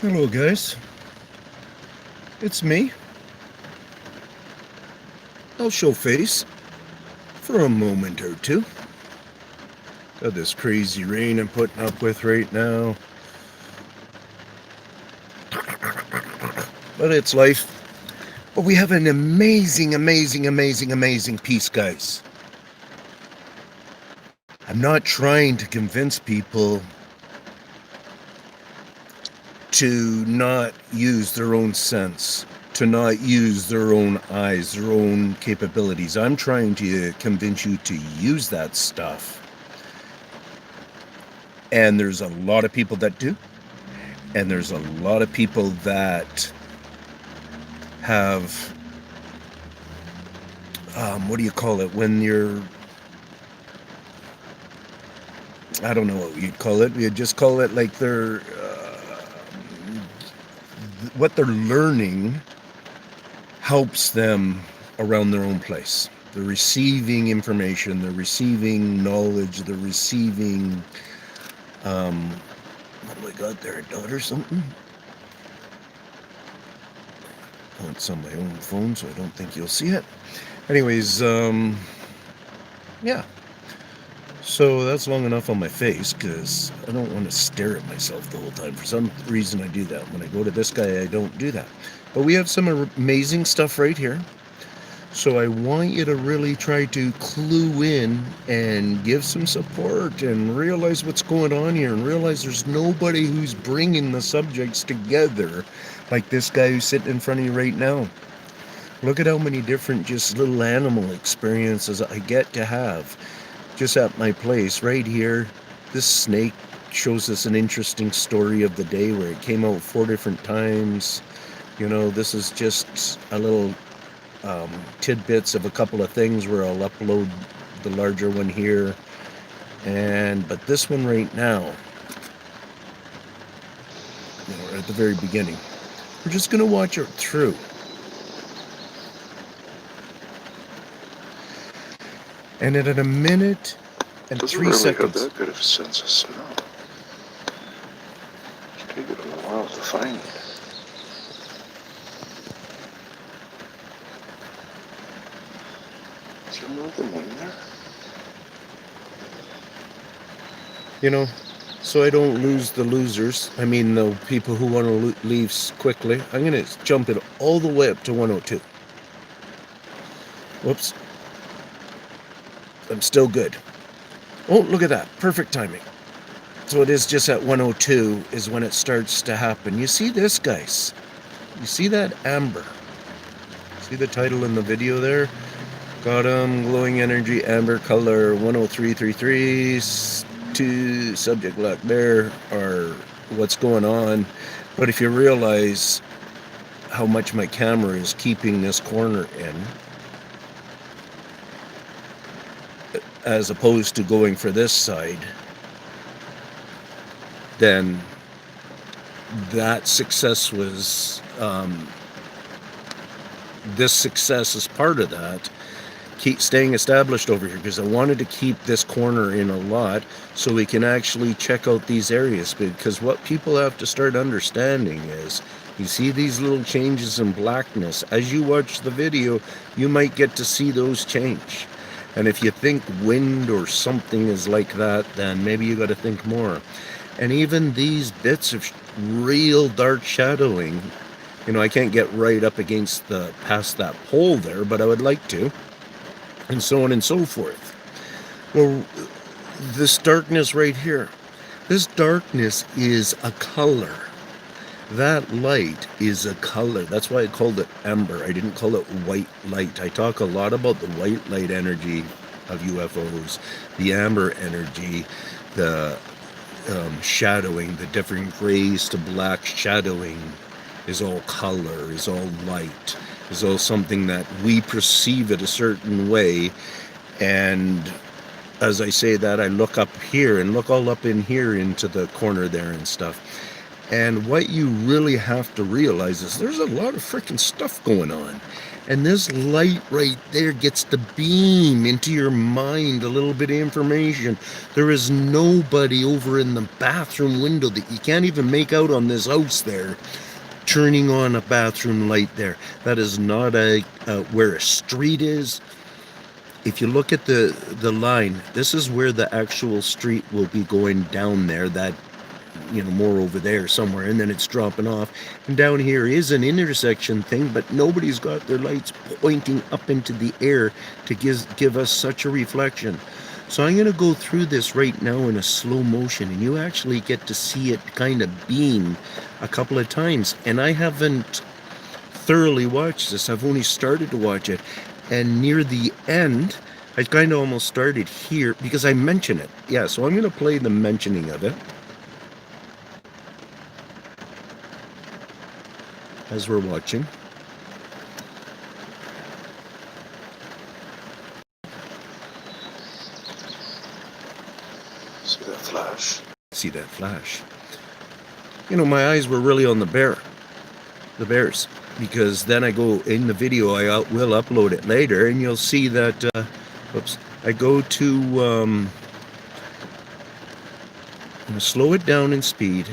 Hello, guys. It's me. I'll show face for a moment or two. Got this crazy rain I'm putting up with right now. But it's life. But we have an amazing piece, guys. I'm not trying to convince people to not use their own sense, to not use their own eyes, their own capabilities. I'm trying to convince you to use that stuff. And there's a lot of people that do. And there's a lot of people that have, what do you call it? When you're, I don't know what you'd call it. You'd just call it like what they're learning helps them around their own place. They're receiving information, they're receiving knowledge, they're receiving, what do I got there, a dot or something? Oh, it's on my own phone, so I don't think you'll see it. Anyways, yeah. So that's long enough on my face because I don't want to stare at myself the whole time. For some reason, I do that. When I go to this guy, I don't do that. But we have some amazing stuff right here. So I want you to really try to clue in and give some support and realize what's going on here and realize there's nobody who's bringing the subjects together like this guy who's sitting in front of you right now. Look at how many different just little animal experiences I get to have just at my place right here. This snake shows us an interesting story of the day where it came out 4 different times. You know, this is just a little tidbits of a couple of things where I'll upload the larger one here. But this one right now, at the very beginning, we're just going to watch it through. And at a minute and 3 seconds. Doesn't really have that good of a sense of smell. It's taken a while to find it. Is there nothing in there? You know, so I don't lose the losers. I mean, the people who want to leave quickly. I'm going to jump it all the way up to 102. Whoops. I'm still good. Oh, look at that. Perfect timing. So it is just at 102 is when it starts to happen. You see this, guys? You see that amber? See the title in the video there? Got glowing energy, amber color, 10333, to subject lock there are what's going on. But if you realize how much my camera is keeping this corner in, as opposed to going for this side, then that success was, this success is part of that. Keep staying established over here because I wanted to keep this corner in a lot so we can actually check out these areas, because what people have to start understanding is, you see these little changes in blackness. As you watch the video, you might get to see those change. And if you think wind or something is like that, then maybe you got to think more. And even these bits of real dark shadowing, you know, I can't get right up against past that pole there, but I would like to, and so on and so forth. Well, this darkness right here, this darkness is a color. That light is a color. That's why I called it amber. I didn't call it white light. I talk a lot about the white light energy of UFOs, the amber energy, the shadowing, the different grays to black shadowing is all color, is all light, is all something that we perceive it a certain way. And as I say that, I look up here and look all up in here into the corner there and stuff. And what you really have to realize is there's a lot of freaking stuff going on. And this light right there gets to beam into your mind a little bit of information. There is nobody over in the bathroom window that you can't even make out on this house there, turning on a bathroom light there. That is not where a street is. If you look at the line, this is where the actual street will be going down there, that, you know, more over there somewhere, and then it's dropping off. And down here is an intersection thing, but nobody's got their lights pointing up into the air to give us such a reflection. So I'm going to go through this right now in a slow motion, and you actually get to see it kind of beam a couple of times. And I haven't thoroughly watched this. I've only started to watch it. And near the end, I kind of almost started here because I mention it. Yeah, so I'm going to play the mentioning of it as we're watching. See that flash? See that flash. You know, my eyes were really on the bears, because then I go in the video, I will upload it later, and you'll see that, oops, I go to, I'm going to slow it down in speed,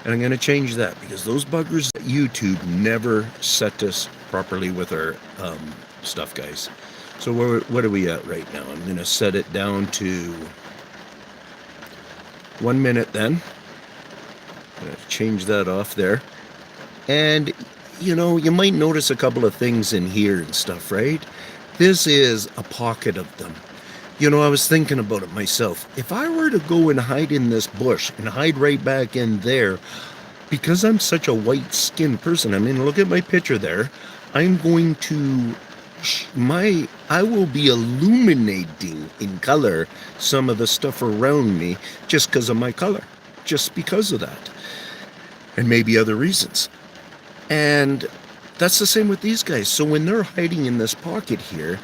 and I'm going to change that, because those buggers at YouTube never set us properly with our stuff, guys. So what are we at right now? I'm going to set it down to 1 minute then. I'm going to change that off there. And, you know, you might notice a couple of things in here and stuff, right? This is a pocket of them. You know, I was thinking about it myself. If I were to go and hide in this bush and hide right back in there, because I'm such a white-skinned person, I mean, look at my picture there. I'm going to, I will be illuminating in color some of the stuff around me just because of my color. Just because of that. And maybe other reasons. And that's the same with these guys. So when they're hiding in this pocket here,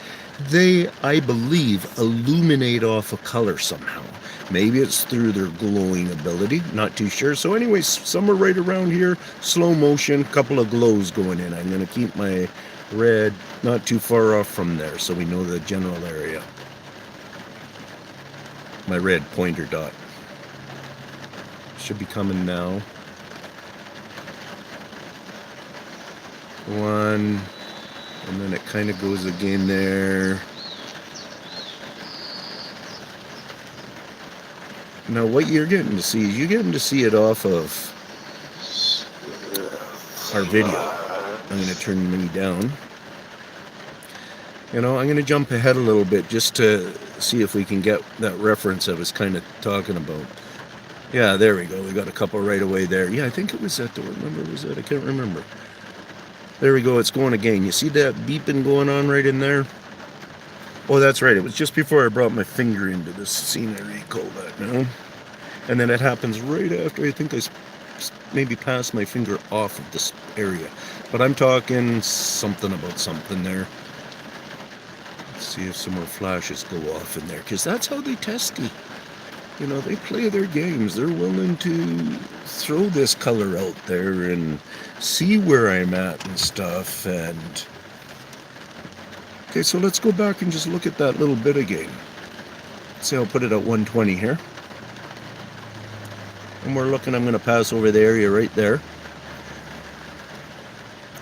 they, I believe, illuminate off a color somehow. Maybe it's through their glowing ability, not too sure. So anyways, somewhere right around here, slow motion, couple of glows going in. I'm going to keep my red not too far off from there so we know the general area. My red pointer dot. Should be coming now. 1, and then it kind of goes again there. Now what you're getting to see is you're getting to see it off of our video. I'm going to turn the mini down. You know, I'm going to jump ahead a little bit just to see if we can get that reference I was kind of talking about. Yeah, there we go. We got a couple right away there. Yeah, I think it was that door. Remember, was that? I can't remember. There we go, it's going again. You see that beeping going on right in there? Oh, that's right. It was just before I brought my finger into this scenery, call that, you know? And then it happens right after I think I maybe passed my finger off of this area. But I'm talking something about something there. Let's see if some more flashes go off in there, because that's how they test you. You know, they play their games. They're willing to throw this color out there and see where I'm at and stuff. And okay, so let's go back and just look at that little bit again. See, I'll put it at 120 here. And we're looking, I'm going to pass over the area right there.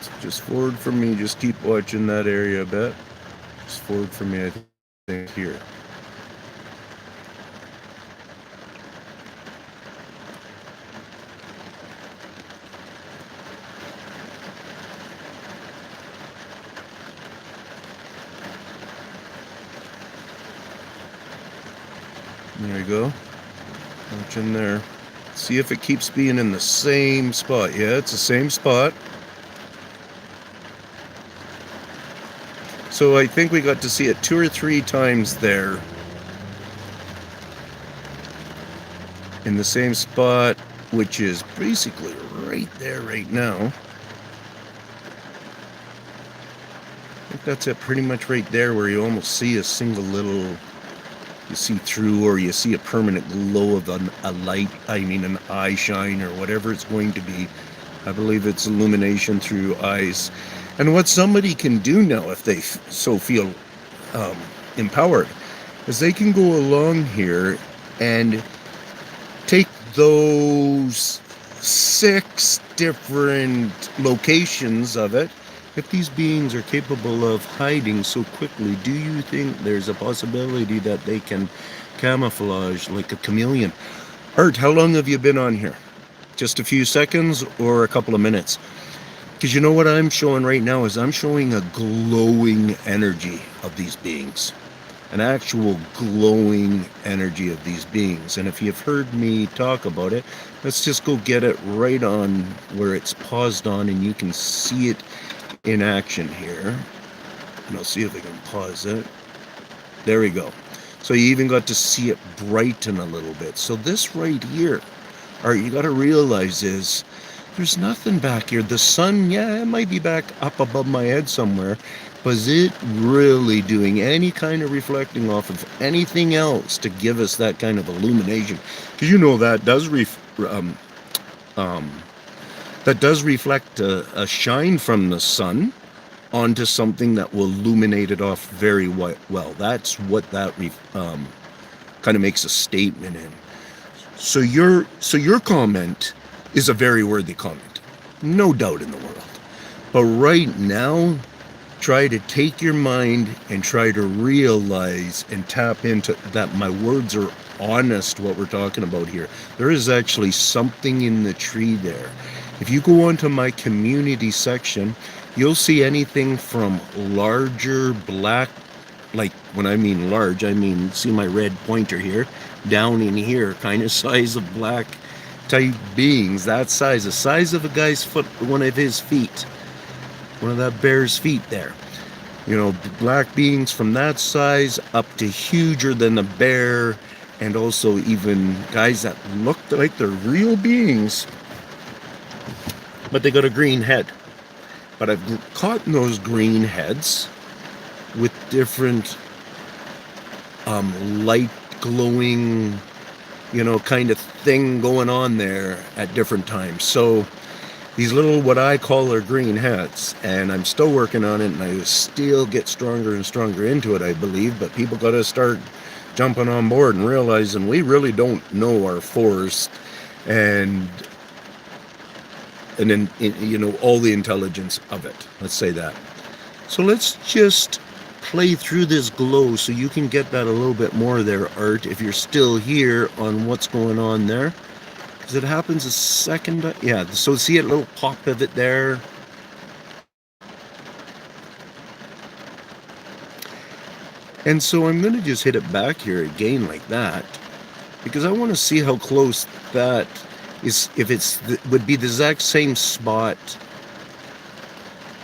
So just forward from me, just keep watching that area a bit. Just forward from me, I think, here. There you go. Watch in there. See if it keeps being in the same spot. Yeah, it's the same spot. So I think we got to see it 2 or 3 times there. In the same spot, which is basically right there right now. I think that's it pretty much right there where you almost see a single little you see through, or you see a permanent glow of a light, an eye shine or whatever it's going to be. I believe it's illumination through eyes. And what somebody can do now, if they so feel empowered, is they can go along here and take those 6 different locations of it. If these beings are capable of hiding so quickly, do you think there's a possibility that they can camouflage like a chameleon? Art, how long have you been on here? Just a few seconds or a couple of minutes? Because you know what I'm showing right now is I'm showing a glowing energy of these beings. An actual glowing energy of these beings. And if you've heard me talk about it, let's just go get it right on where it's paused on, and you can see it in action here. And I'll see if I can pause it. There we go. So you even got to see it brighten a little bit. So this right here, all right, you got to realize is there's nothing back here. The sun, yeah, it might be back up above my head somewhere, but is it really doing any kind of reflecting off of anything else to give us that kind of illumination? Because you know that does reflect a shine from the sun onto something that will illuminate it off very well. That's what that kind of makes a statement in. So your comment is a very worthy comment, no doubt in the world. But right now, try to take your mind and try to realize and tap into that my words are honest, what we're talking about here. There is actually something in the tree there. If you go onto my community section, you'll see anything from larger black, like when I mean large, I mean, see my red pointer here, down in here, kind of size of black type beings, that size, the size of a guy's foot, one of his feet, one of that bear's feet there. You know, black beings from that size up to huger than the bear, and also even guys that looked like they're real beings, but they got a green head. But I've caught those green heads with different light glowing, you know, kind of thing going on there at different times. So these little, what I call are green heads, and I'm still working on it, and I still get stronger and stronger into it, I believe. But people got to start jumping on board and realizing we really don't know our forest and then, you know, all the intelligence of it. Let's say that. So let's just play through this glow so you can get that a little bit more there, Art, if you're still here on what's going on there. Because it happens a second. Yeah, so see a little pop of it there. And so I'm going to just hit it back here again like that, because I want to see how close that is, if it's would be the exact same spot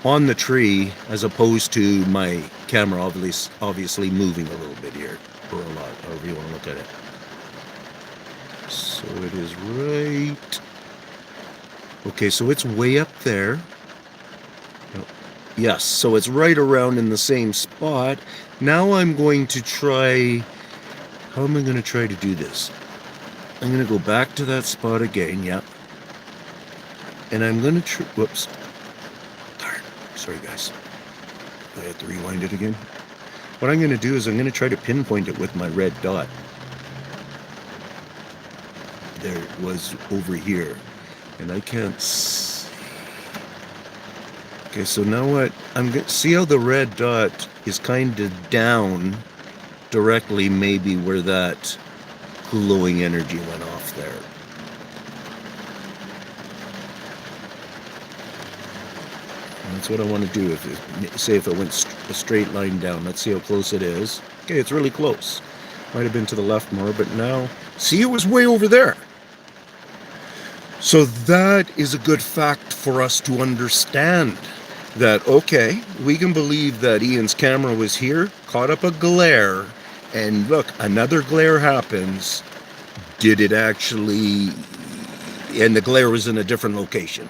on the tree as opposed to my camera obviously moving a little bit here, or a lot, however you want to look at it. So it is right. Okay, so it's way up there. Yes, so it's right around in the same spot. Now I'm going to try, how am I going to try to do this? I'm going to go back to that spot again, yeah. And I'm going to, whoops. Darn, sorry guys. I have to rewind it again. What I'm going to do is I'm going to try to pinpoint it with my red dot. There it was over here. And I can't see. Okay, so now what? I'm going to see how the red dot is kind of down directly, maybe where that glowing energy went off there. And that's what I want to do. If it went a straight line down, let's see how close it is. Okay, it's really close. Might have been to the left more, but now, see, it was way over there. So that is a good fact for us to understand that, okay, we can believe that Ian's camera was here, caught up a glare, and look, another glare happens. Did it actually, and the glare was in a different location.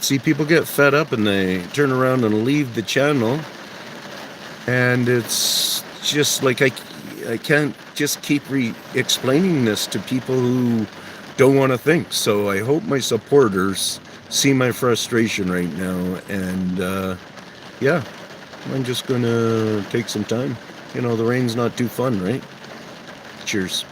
See, people get fed up and they turn around and leave the channel. And it's just like I can't just keep explaining this to people who don't want to think. So I hope my supporters see my frustration right now. And yeah, I'm just going to take some time. You know, the rain's not too fun, right? Cheers.